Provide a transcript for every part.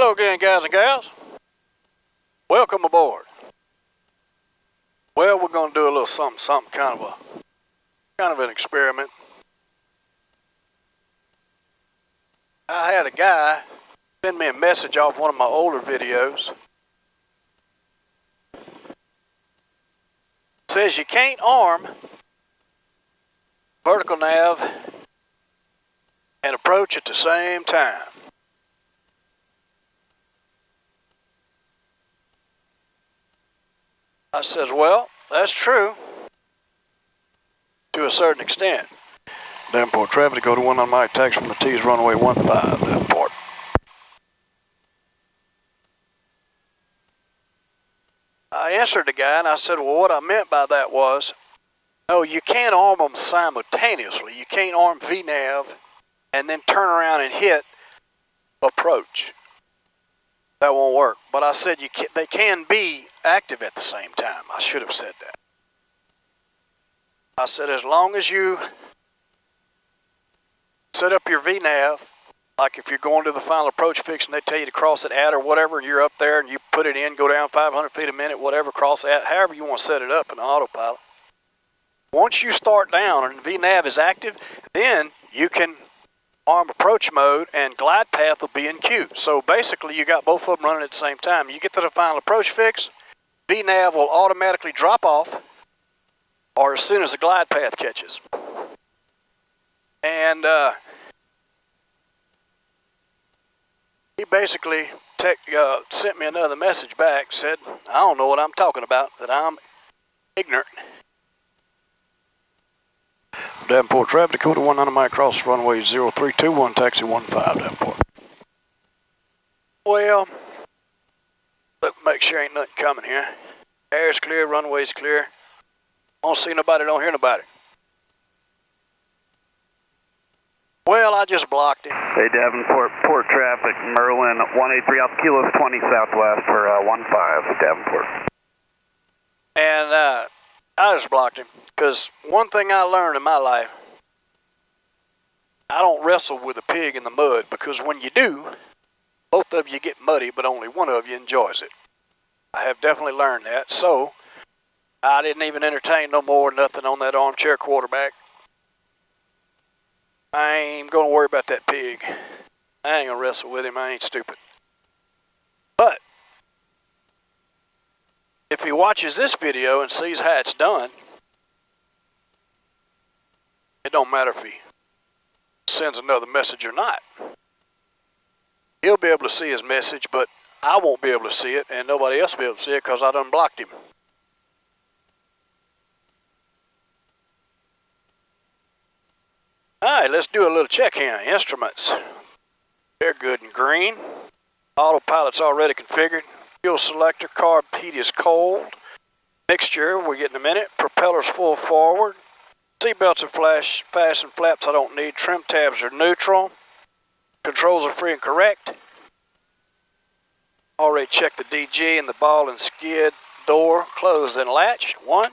Hello again, guys and gals. Welcome aboard. Well, we're going to do a little something, kind of an experiment. I had a guy send me a message off one of my older videos. It says you can't arm vertical nav and approach at the same time. I says, well, that's true to a certain extent. Davenport traffic, Dakota 1 on Mike, taxi from the T's, runway 15, Davenport. I answered the guy and I said, well, what I meant by that was, no, you can't arm them simultaneously. You can't arm VNAV and then turn around and hit approach. That won't work. But I said they can be active at the same time. I should have said that. I said as long as you set up your VNAV, like if you're going to the final approach fix and they tell you to cross it at or whatever, and you're up there and you put it in, go down 500 feet a minute, whatever, cross at, however you want to set it up in the autopilot. Once you start down and VNAV is active, then you can arm approach mode and glide path will be in queue. So basically you got both of them running at the same time. You get to the final approach fix, VNAV will automatically drop off or as soon as the glide path catches. And he basically sent me another message back, said, I don't know what I'm talking about, that I'm ignorant. Davenport traffic, Dakota 1 on Mike, cross runway 0321, taxi 15, Davenport. Well, look, make sure ain't nothing coming here. Air's clear, runway's clear. Don't see nobody, don't hear nobody. Well, I just blocked him. Hey, Davenport, port traffic, Merlin, 183 Alpha Kilos 20 southwest for 15, Davenport. And I just blocked him, because one thing I learned in my life, I don't wrestle with a pig in the mud, because when you do, both of you get muddy, but only one of you enjoys it. I have definitely learned that, so I didn't even entertain no more nothing on that armchair quarterback. I ain't gonna worry about that pig. I ain't gonna wrestle with him, I ain't stupid. But if he watches this video and sees how it's done, it don't matter if he sends another message or not. He'll be able to see his message, but I won't be able to see it, and nobody else will be able to see it because I done blocked him. Alright, let's do a little check here. Instruments, they're good and green. Autopilot's already configured. Fuel selector, carb heat is cold. Mixture, we'll get in a minute. Propellers full forward. Seatbelts are fastened, flaps I don't need. Trim tabs are neutral. Controls are free and correct. Already checked the DG and the ball and skid door, closed and latch. 1.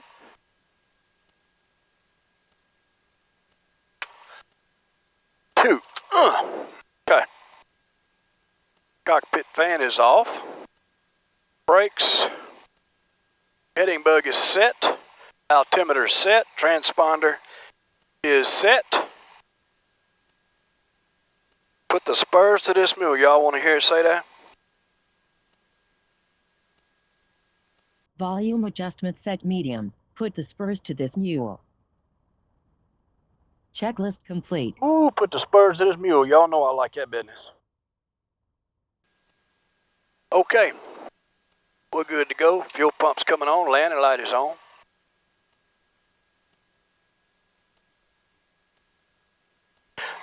2. Okay. Cockpit fan is off. Brakes. Heading bug is set. Altimeter is set. Transponder is set. Put the spurs to this mule. Y'all want to hear it say that? Volume adjustment set medium. Put the spurs to this mule. Checklist complete. Ooh, put the spurs to this mule. Y'all know I like that business. Okay. We're good to go. Fuel pump's coming on. Landing light is on.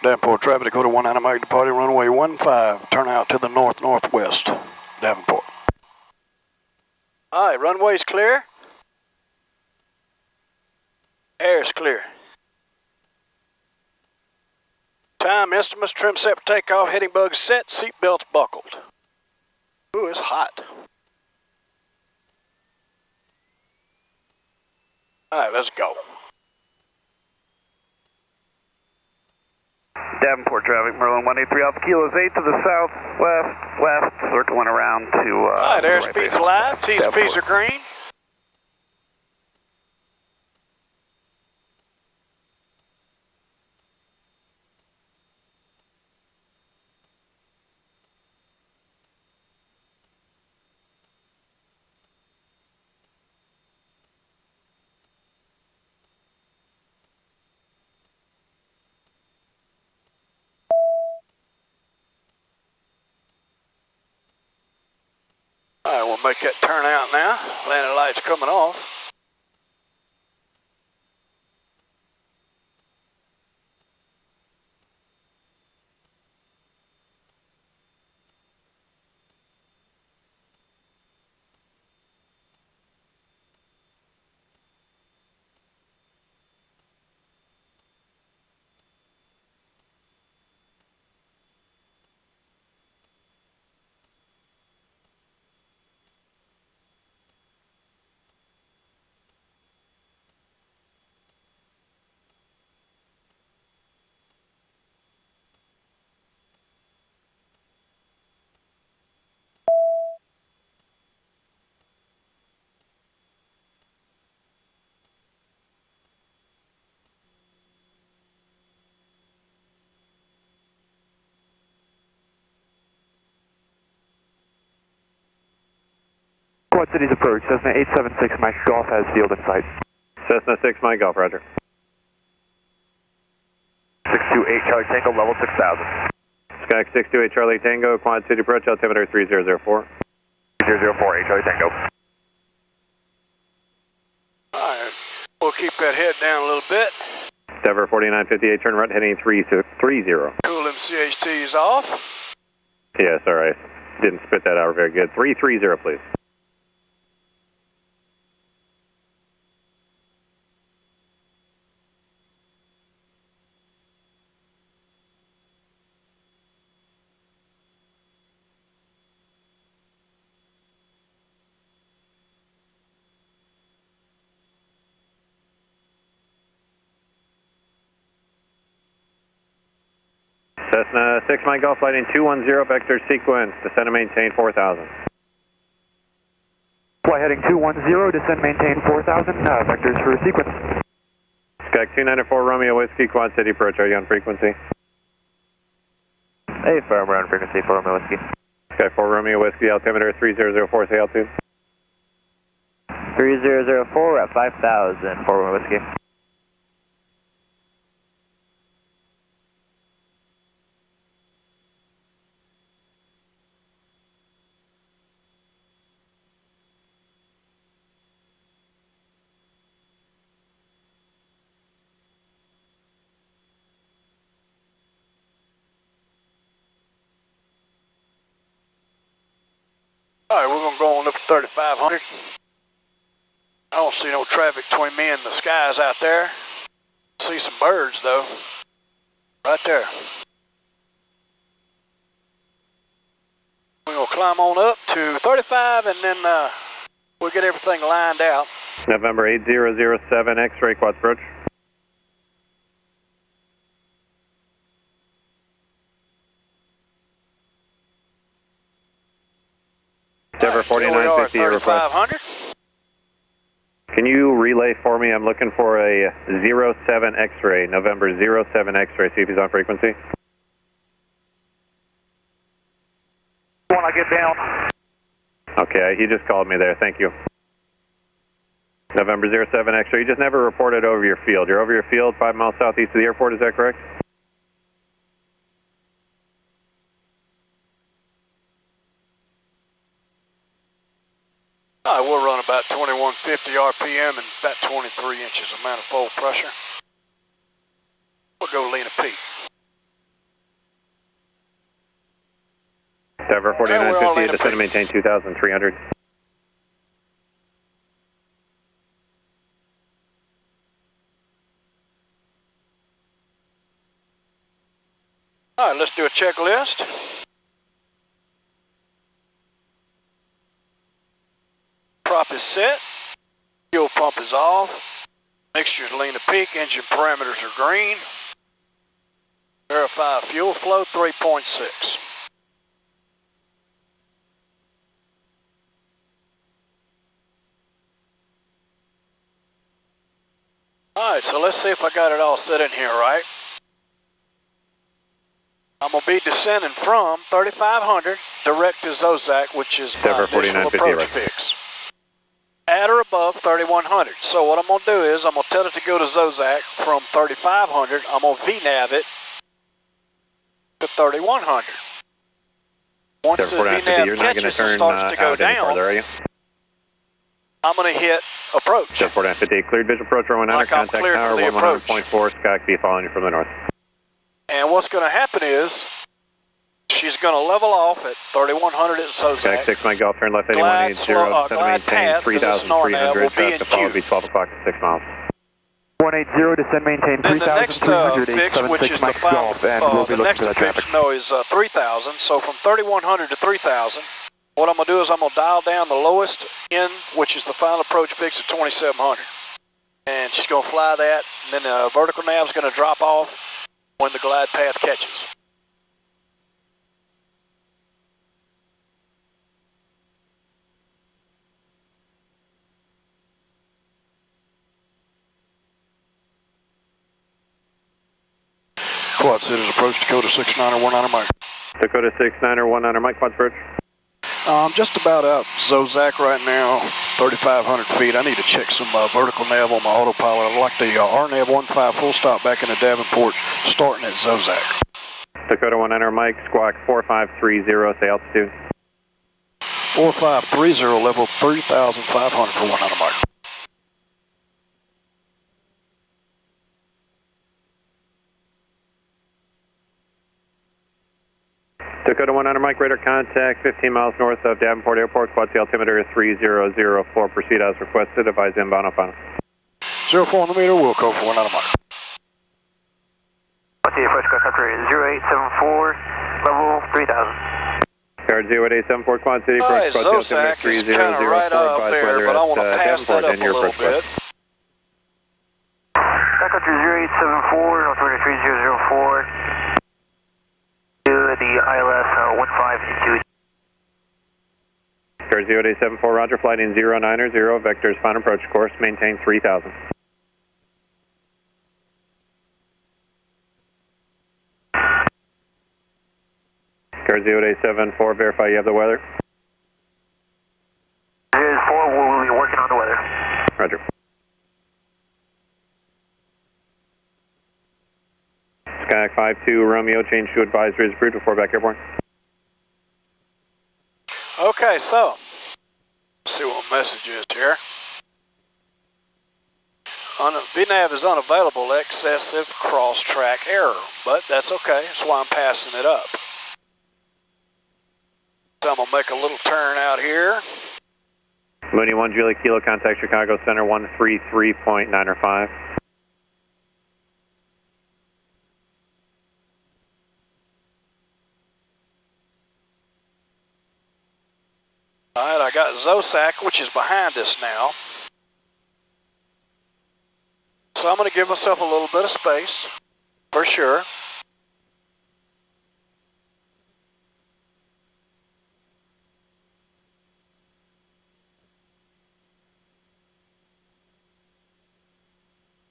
Davenport traffic, Dakota 1 out of Mike, departing runway 15. Turn out to the north-northwest. Davenport. Alright, runway's clear. Air's clear. Time instruments, trim set for takeoff, heading bugs set, seat belts buckled. Ooh, it's hot. Alright, let's go. Davenport traffic, Merlin 183 Alpha Kilos 8 to the southwest, west, circling around to... All right, airspeed's alive, T's and P's are green. All right, we'll make that turn out now. Landing light's coming off. Quad Cities approach, Cessna 876 Mike Golf has field in sight. Cessna 6 Mike Golf, roger. 628 Charlie Tango, level 6000. Skyx 628 Charlie Tango, Quad City approach, altimeter 3004. 3004, 8 Charlie Tango. All right, we'll keep that head down a little bit. Denver 4958, turn right, heading 330. Cool them CHTs off. Yeah, sorry, didn't spit that out very good. 330, please. Cessna 6 Mike Golf, lighting 210, vector sequence, descend and maintain 4000. Fly heading 210, descend maintain 4000, vectors for sequence. Skyx 294 Romeo Whiskey, Quad City approach, are you on frequency? Hey, firm, we're on frequency for Romeo Whiskey. Sky 4 Romeo Whiskey, altimeter 3004, say altitude. 3004 at 5000 for Romeo Whiskey. All right, we're gonna go on up to 3500. I don't see no traffic between me and the skies out there. See some birds though, right there. We're gonna climb on up to 35 and then we'll get everything lined out. November 8007, X-ray, Quad approach. Denver 4958 request. 3500. Can you relay for me? I'm looking for a 07 X-ray, November 07 X-ray. See if he's on frequency. When I get down. Okay, he just called me there. Thank you. November 07 X-ray. You just never reported over your field. You're over your field 5 miles southeast of the airport. Is that correct? All right, we'll run about 2150 RPM and about 23 inches of manifold pressure. We'll go lean a peak. Denver 4958, descend and maintain 2300. All right, let's do a checklist. Prop is set, fuel pump is off, mixture's lean to peak, engine parameters are green. Verify fuel flow 3.6. Alright, so let's see if I got it all set in here, right? I'm going to be descending from 3500 direct to Zozak, which is my initial approach fix. At or above 3100. So what I'm going to do is I'm going to tell it to go to Zozak from 3500. I'm going to VNAV it to 3100. Once the VNAV catches and starts to go down, I'm going to hit approach. 4950, cleared visual approach, runway 9, like contact tower 110.4, Sky be following you from the north. And what's going to happen is, she's going to level off at 3100 at Zozak. Sky 6 Mike Golf, turn left 8180, set to maintain 3,300, traffic to follow, be 12 o'clock to 6 miles. 180, descend maintain 3,300, then the next fix, which is the final, the next fix, is 3,000. So from 3,100 to 3,000, what I'm going to do is I'm going to dial down the lowest end, which is the final approach fix at 2,700. And she's going to fly that, and then the vertical nav is going to drop off when the glide path catches. Quad City's approach, Dakota 69er 19 Mike. Dakota 69er 19 Mike, quad approach. I'm just about out Zozak right now, 3,500 feet. I need to check some vertical nav on my autopilot. I like the RNAV 15 full stop back into Davenport, starting at Zozak. Dakota 19 Mike, squawk 4530, say altitude. 4530, level 3,500 for 19 Mike. Dakota 19 Mike, radar contact 15 miles north of Davenport Airport, quad altimeter 3004, proceed as requested, advise inbound on final. 04 on the meter, we'll go for 19 Mike. Okay, first cross country 0874, level 3000. Guard 0874, Quad City, approach quad altimeter 3004, right up there, but I want to pass that up a little bit. Country 0874, altimeter 3004. The ILS 1522. Guard 0874, roger, flighting 090, vectors, final approach course, maintain 3000. Guard 0874, verify you have the weather. 04, we'll be working on the weather. Roger. Kayak 52 Romeo, change to advisory is approved before back airborne. Okay, so, let's see what message is here. VNAV is unavailable, excessive cross-track error, but that's okay, that's why I'm passing it up. So I'm going to make a little turn out here. Mooney 1 Julie Kilo, contact Chicago Center 133.905. Alright, I got Zozak, which is behind us now. So I'm going to give myself a little bit of space, for sure.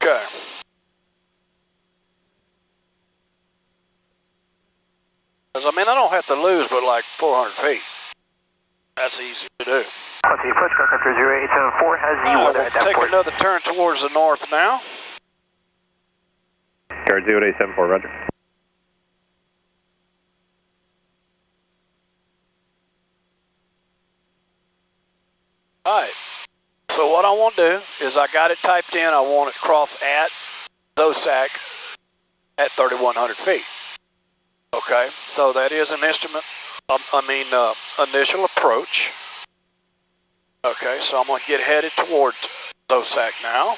Okay. Because, I mean, I don't have to lose but like 400 feet. That's easy to do. Okay, approach cross country 0874 has the weather at that take point. another turn towards the north now. Guard 0874, roger. Alright, so what I want to do is I got it typed in, I want it cross at Zozak at 3,100 feet. Okay, so that is an instrument, initial approach. Okay, so I'm going to get headed towards Zozak now.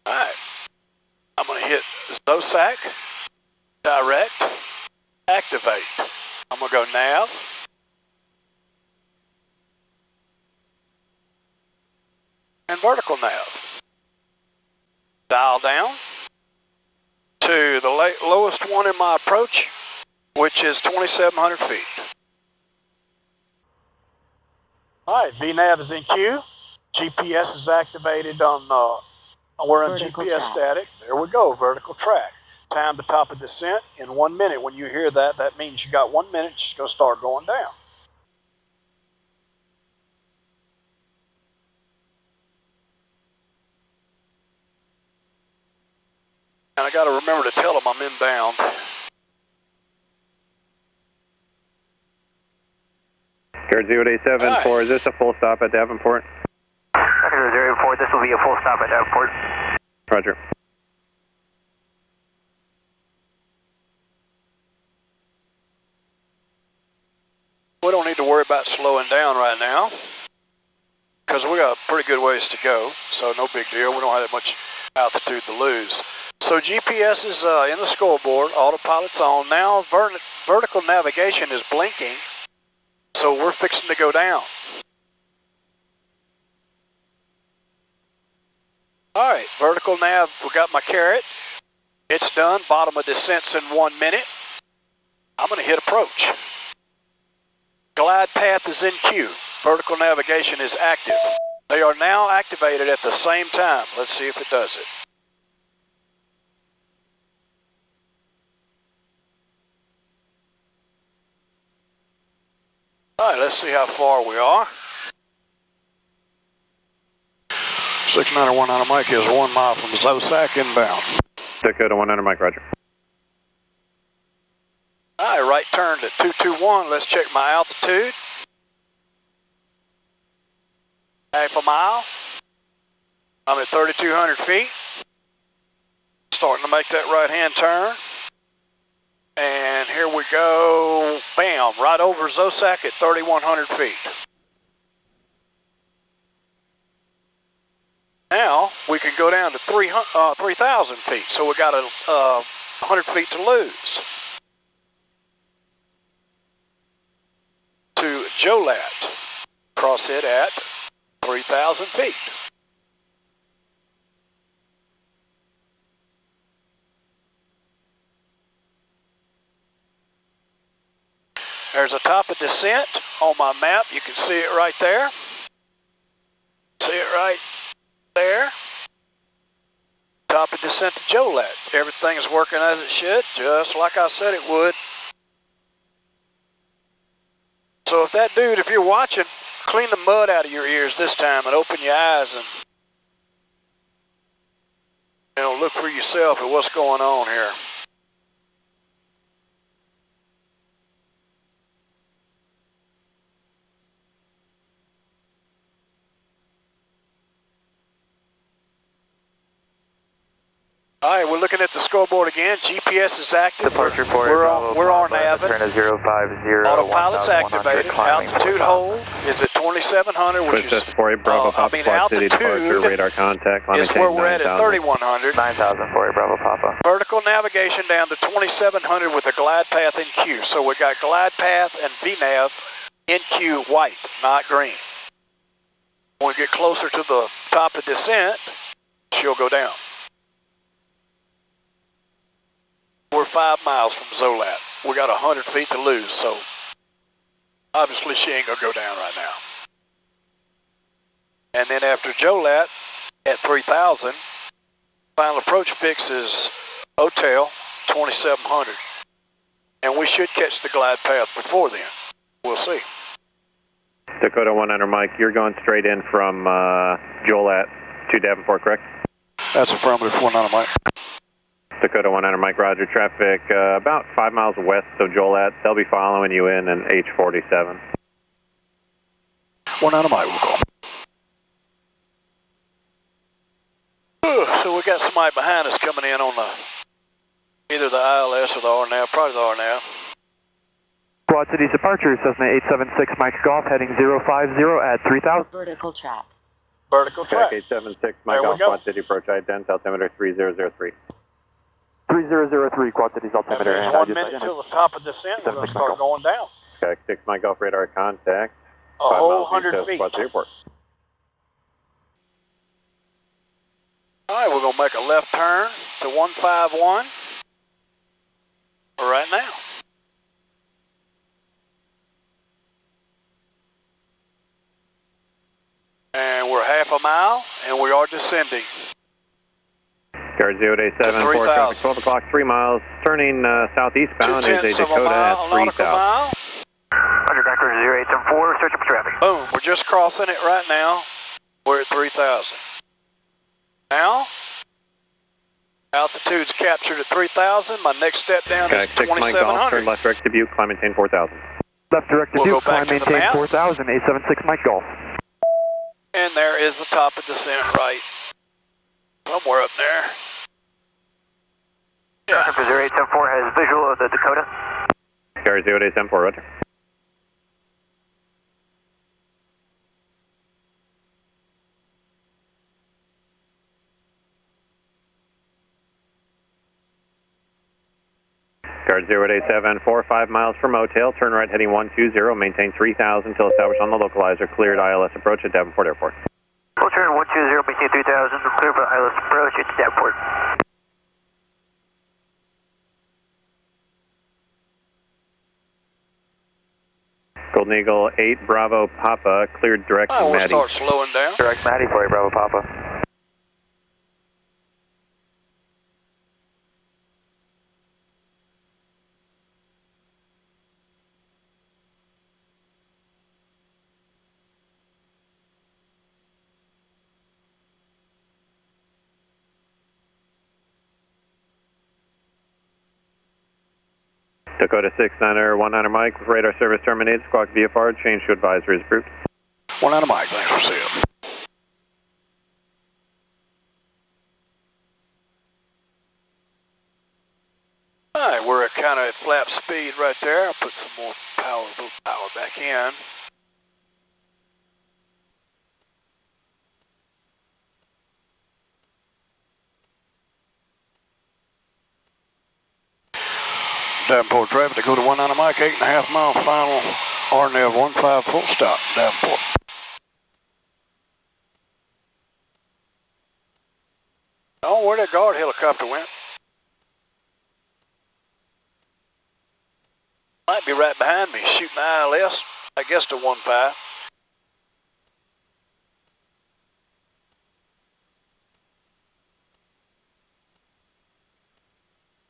Alright, I'm going to hit Zozak, direct, activate. I'm going to go nav. And vertical nav. Dial down to the lowest one in my approach, which is 2,700 feet. All right, VNAV is in queue. GPS is activated on, we're on Vertical GPS track. static. There we go, vertical track. Time to top of descent in 1 minute. When you hear that, that means you got 1 minute, it's gonna start going down. And I gotta remember to tell them I'm inbound. Garrett 0874, is this a full stop at Davenport? Roger, 084, this will be a full stop at Davenport. Roger. We don't need to worry about slowing down right now because we got a pretty good ways to go, so no big deal. We don't have that much altitude to lose. So GPS is in the scoreboard, autopilot's on. Now vertical navigation is blinking, so we're fixing to go down. All right, vertical nav, we got my carrot. It's done, bottom of descent's in 1 minute. I'm gonna hit approach. Glide path is in queue. Vertical navigation is active. They are now activated at the same time. Let's see if it does it. All right, let's see how far we are. 691 on a mic is 1 mile from Zosac inbound. Dakota 100 Mike, roger. All right, right turn to 221. Let's check my altitude. Half a mile. I'm at 3,200 feet. Starting to make that right-hand turn. And here we go. Bam, right over Zosac at 3,100 feet. Now we can go down to 3,000 feet. So we got 100 feet to lose. To Jolat. Cross it at 3,000 feet. There's a top of descent on my map. You can see it right there. See it right there. Top of descent to Jolat. Everything is working as it should, just like I said it would. So if that dude, if you're watching, clean the mud out of your ears this time and open your eyes and, you know, look for yourself at what's going on here. All right, we're looking at the scoreboard again. GPS is active. Departure for We're on nav. Turn to 050. Autopilot's activated. Altitude hold is at 2,700, which Push is, for Bravo Papa, Quad City departure, radar contact. is where we're at 3,100. 9,000 for Bravo Papa. Vertical navigation down to 2,700 with a glide path in queue. So we got glide path and VNAV in queue white, not green. When we get closer to the top of descent, she'll go down. We're 5 miles from Zolat. We got 100 feet to lose, so obviously she ain't gonna go down right now. And then after Jolat at 3,000, final approach fix is Hotel 2,700. And we should catch the glide path before then. We'll see. Dakota 100 Mike, you're going straight in from Jolat to Davenport, correct? That's affirmative, 100 Mike. Dakota 100 Mike, roger. Traffic about 5 miles west of Jolat. They'll be following you in an H47. 100 Mike, we'll go. So we got somebody behind us coming in on the either the ILS or the RNAV, probably the RNAV. Quad City's departure, Cessna 876 Mike Golf, heading 050 at 3,000. Vertical track. Vertical track. 876 Mike There we Golf, go. Quad City approach ident, altimeter 3003. 3003, Quad City's That altimeter. means and 1 I just minute identified- till the top of descent, we're going to start going down. Okay, 6 Mike Golf radar contact. A 5 whole miles east 100 of feet. Quad City Airport. All right, we're going to make a left turn to 151 right now. half a mile, and we are descending. Guard 0874, traffic 12 o'clock, 3 miles. Turning southeastbound is a Dakota at 3,000. Roger, Concord 0874, search for traffic. Boom, we're just crossing it right now. We're at 3,000. Now, altitude's captured at 3,000. My next step down is 6 Mike Golf, turn 2,700. left direct to Butte, climb maintain 4,000. Left direct to We'll Duke, go back climb to the maintain map. 4000, 876 Mike Golf. And there is the top of descent right. Somewhere up there. Yeah. Concord 0874 has visual of the Dakota. Guard 0874, roger. Guard 0874, 5 miles from Motel, turn right heading 120, maintain 3,000 until established on the localizer, cleared ILS approach at Davenport Airport. Full turn 120, maintain 3000, clear for ILS approach at Davenport. Golden Eagle 8, Bravo Papa, cleared direct I want to Maddie. start slowing down. Direct Maddie for you, Bravo Papa. Dakota 69er, 19er Mike, radar service terminated, squawk VFR, change to advisory is approved. One out of mic, thanks for seeing. Alright, we're at kind of at flap speed right there. I'll put some more power back in. Davenport traffic, Dakota 19 Mike, 8.5 mile final, RNAV 15 full stop, Davenport. Oh, where that guard helicopter went? Might be right behind me, shooting ILS, I guess to 15.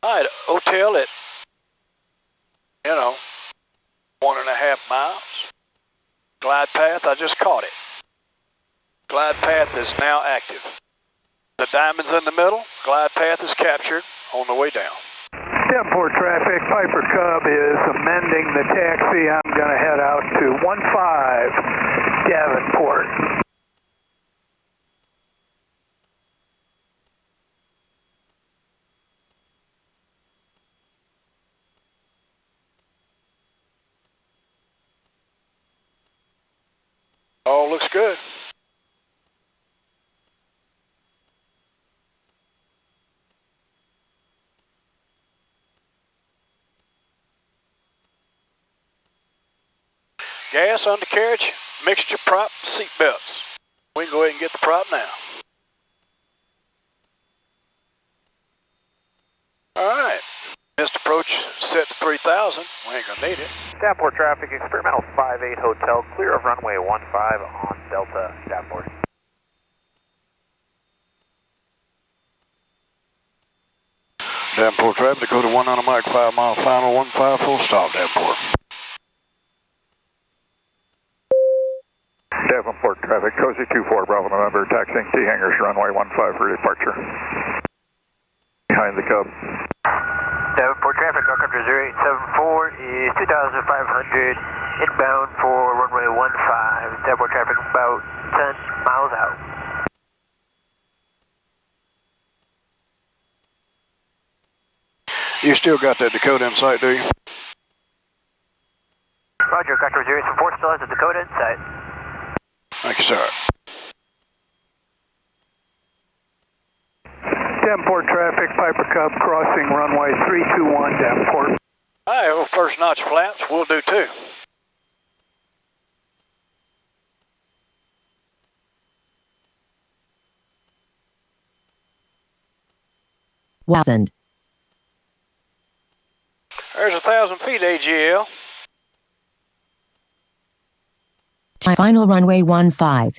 Alright, hotel at 1.5 miles. Glide path, I just caught it. Glide path is now active. The diamond's in the middle, glide path is captured on the way down. Davenport traffic, Piper Cub is amending the taxi. I'm going to head out to 15 Davenport. All looks good. Gas, undercarriage, mixture, prop, seat belts. We can go ahead and get the prop now. Alright, missed approach set to 3,000. We ain't gonna need it. Davenport traffic, experimental 58 hotel, clear of runway 15 on Delta, Davenport. Davenport traffic, Dakota 19 Mike, 5 mile final, 15 full stop, Davenport. Davenport traffic, Cozy 24, Bravo November, taxiing T hangars, runway 15 for departure. Behind the Cub. Davenport traffic, Concord 0874 is 2,500 inbound for runway 15. Davenport traffic about 10 miles out. You still got that Dakota in sight, do you? Roger, Concord 0874 still has the Dakota in sight. Thank you, sir. Davenport traffic, Piper Cub crossing runway 321 Davenport. Alright, well, first notch flaps, we'll do two. Wasn't. There's 1,000 feet, AGL. Final runway 15.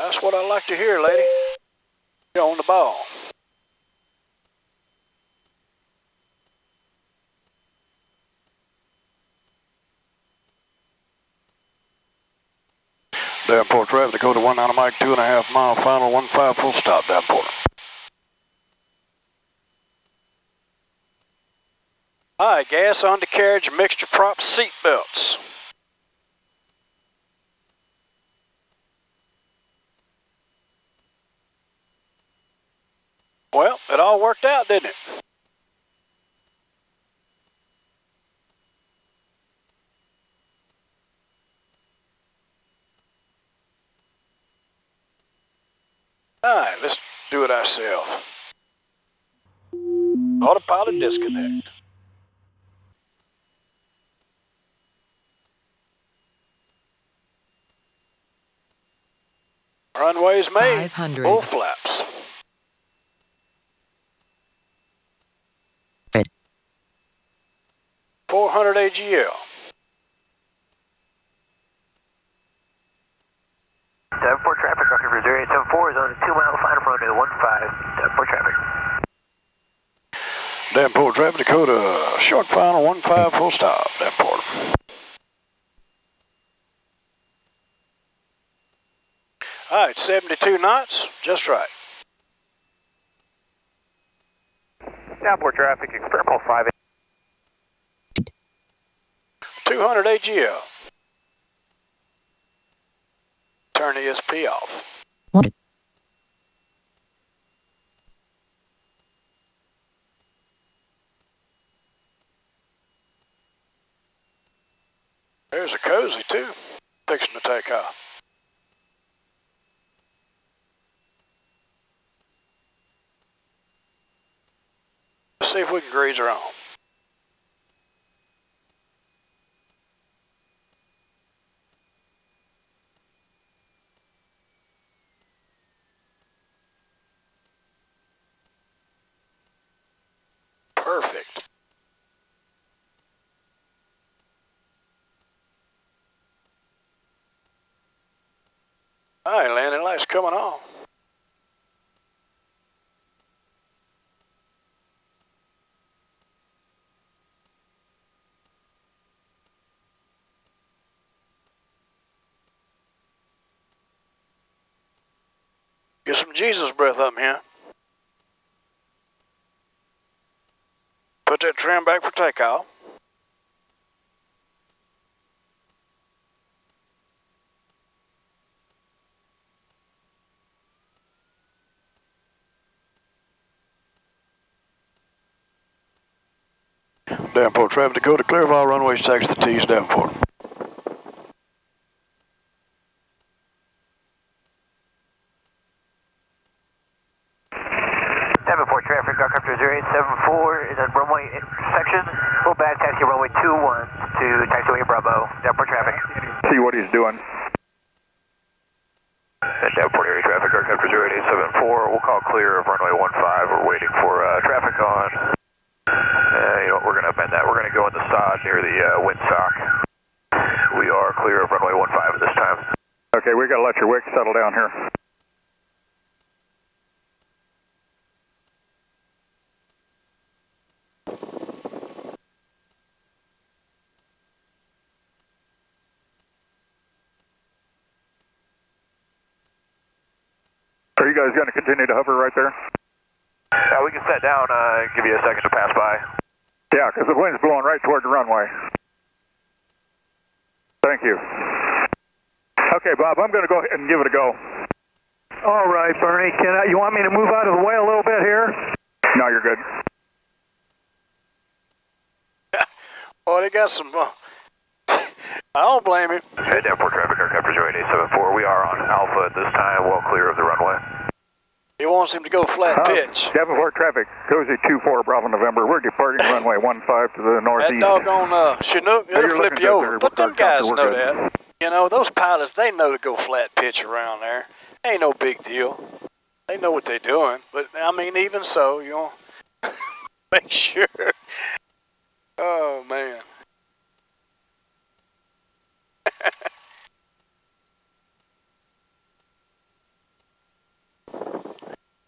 That's what I like to hear, lady. You're on the ball. Davenport traffic, Dakota 19 on Mike, 2.5 mile final, 15 full stop, Davenport. All right, gas, undercarriage, mixture prop, seat belts. Well, it all worked out, didn't it? All right, let's do it ourselves. Autopilot disconnect. Runways made. 500. Full flaps. Fit. 400 AGL. Davenport traffic, Rocket for 0874 is on a 2 mile final from runway 15. Davenport traffic. Davenport traffic, Dakota, short final, 15 full stop, Davenport. All right, 72 knots, just right. Davenport traffic, experimental 58. 200 AGL. Turn ESP off. What? There's a cozy too, fixing to take off. Let's see if we can grease her on. Perfect. All right, landing lights coming on. Get some Jesus breath up here. Put that trim back for takeoff. Davenport traffic, Dakota, clear of all runways, taxi the T's, Davenport. Davenport traffic, Garmin 0874 is on runway intersection. Full back taxi runway 21 to taxiway Bravo. Davenport traffic. See what he's doing. Davenport area traffic, Garmin 0874. We'll call clear of runway 15. We're waiting for traffic on. You know what, we're going to amend that. We're going to go in the sod near the windsock. We are clear of runway 15 at this time. Okay, we got to let your wick settle down here. Are you guys going to continue to hover right there? Yeah, we can set down and give you a second to pass by. Yeah, because the wind's blowing right toward the runway. Thank you. Okay, Bob, I'm going to go ahead and give it a go. All right, Bernie, you want me to move out of the way a little bit here? No, you're good. Oh, they got some. I don't blame him. Hey, Davenport traffic, Garmin 0874. We are on Alpha at this time, well clear of the runway. He wants him to go flat pitch. Davenport traffic, Cozy 24 Bravo November. We're departing runway 15 to the northeast. That doggone Chinook, it'll flip you over. But them guys know that. You know, those pilots, they know to go flat pitch around there. Ain't no big deal. They know what they're doing. But, I mean, even so, you know, make sure. Oh, man.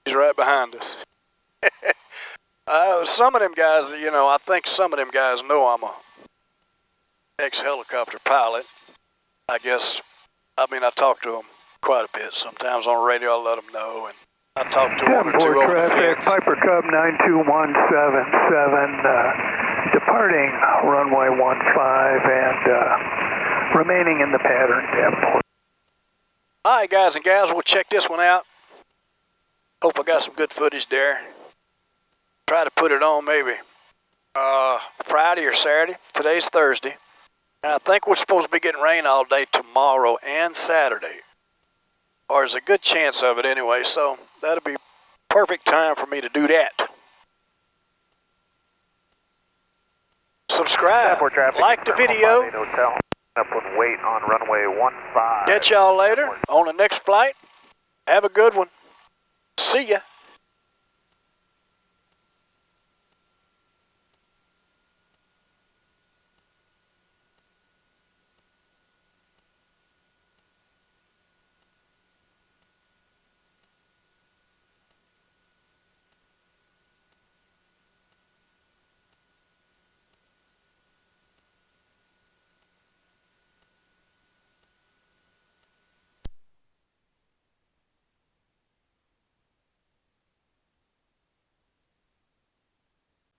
He's right behind us. Some of them guys, you know, I think some of them guys know I'm a ex-helicopter pilot. I guess, I mean, I talk to them quite a bit. Sometimes on the radio I let them know, and I talk to one or two over the traffic, fence. Piper Cub 92177, departing runway 15 and remaining in the pattern, Davenport. All right, guys and gals, we'll check this one out. Hope I got some good footage there. Try to put it on maybe Friday or Saturday. Today's Thursday. And I think we're supposed to be getting rain all day tomorrow and Saturday. Or there's a good chance of it anyway, so that'll be perfect time for me to do that. Subscribe, like the video. Up with weight on runway 15. Catch y'all later on the next flight. Have a good one. See ya.